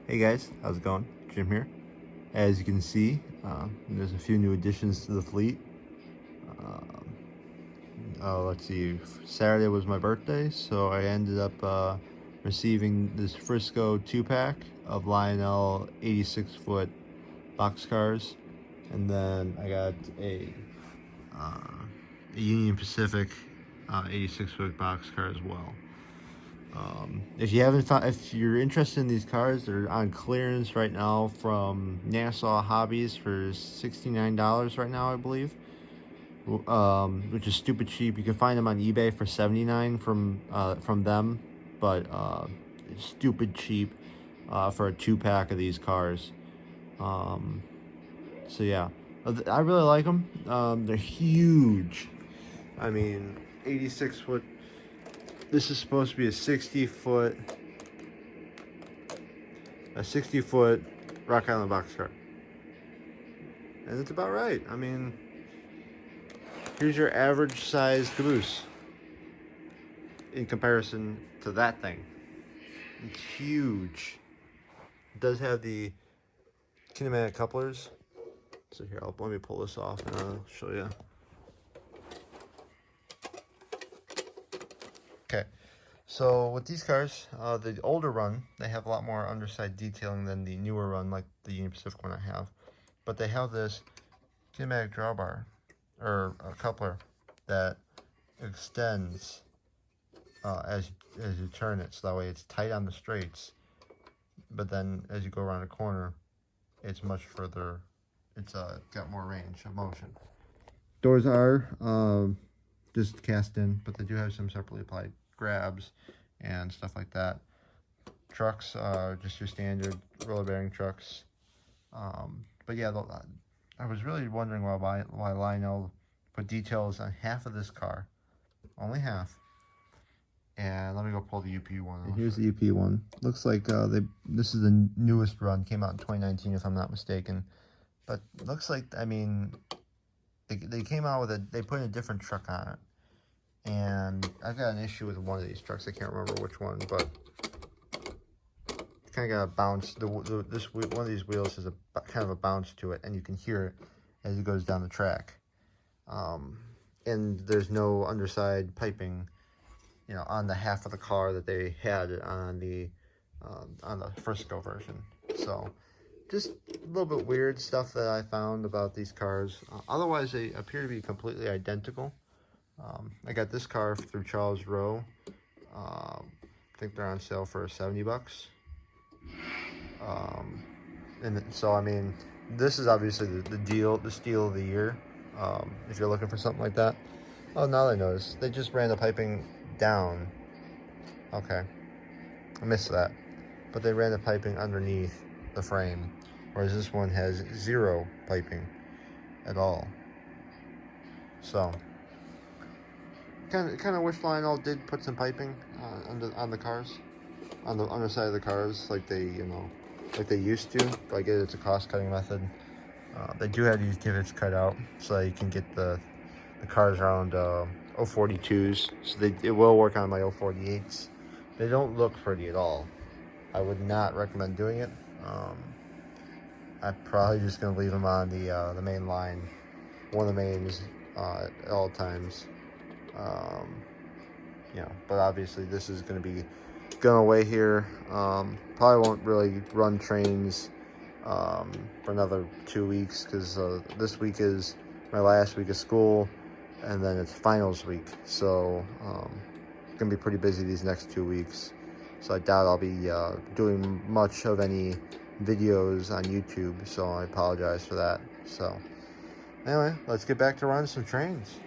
Hey guys, how's it going? Jim here. As you can see, there's a few new additions to the fleet. Let's see, Saturday was my birthday, so I ended up receiving this Frisco 2-pack of Lionel 86-foot boxcars, and then I got a Union Pacific 86-foot boxcar as well. If you haven't found, if you're interested in these cars, they're on clearance right now from Nassau Hobbies for $69 right now, I believe. Which is stupid cheap. You can find them on eBay for $79 from them, but it's stupid cheap for a 2-pack of these cars. So yeah, I really like them. They're huge. I mean, 86 foot. This is supposed to be a 60-foot Rock Island boxcar. And it's about right. I mean, here's your average size caboose in comparison to that thing. It's huge. It does have the kinematic couplers. So here, let me pull this off and I'll show you. Okay. So with these cars, the older run, they have a lot more underside detailing than the newer run, like the Union Pacific one I have. But they have this kinematic drawbar, or a coupler, that extends as you turn it, so that way it's tight on the straights. But then as you go around a corner, it's much further. It's got more range of motion. Doors are just cast in, but they do have some separately applied grabs and stuff like that. Trucks are just your standard roller bearing trucks. But yeah, I was really wondering why Lionel put details on half of this car, only half. And let me go pull the UP one. Here's the UP one. Looks like this is the newest run, came out in 2019 if I'm not mistaken. But looks like, I mean, they came out with they put a different truck on it. And I've got an issue with one of these trucks. I can't remember which one, but it's kind of got a bounce. One of these wheels has a kind of a bounce to it, and you can hear it as it goes down the track. And there's no underside piping, on the half of the car that they had on the Frisco version. So just a little bit weird stuff that I found about these cars. Otherwise, they appear to be completely identical. I got this car through Charles Rowe. I think they're on sale for $70. And so, I mean, this is obviously the steal of the year. If you're looking for something like that. Oh, now I notice they just ran the piping down. Okay, I missed that. But they ran the piping underneath the frame, whereas this one has zero piping at all. So kind of wish Lionel did put some piping on the cars, on the underside of the cars, like they used to. But I get it's a cost-cutting method. They do have these divots cut out so that you can get the cars around 042s. So it will work on my 048s. They don't look pretty at all. I would not recommend doing it. I'm probably just gonna leave them on the main line, one of the mains at all times. But obviously this is going to be going away here. Probably won't really run trains for another 2 weeks, because this week is my last week of school, and then it's finals week. So it's going to be pretty busy these next 2 weeks. So I doubt I'll be doing much of any videos on YouTube, so I apologize for that. So anyway, let's get back to running some trains.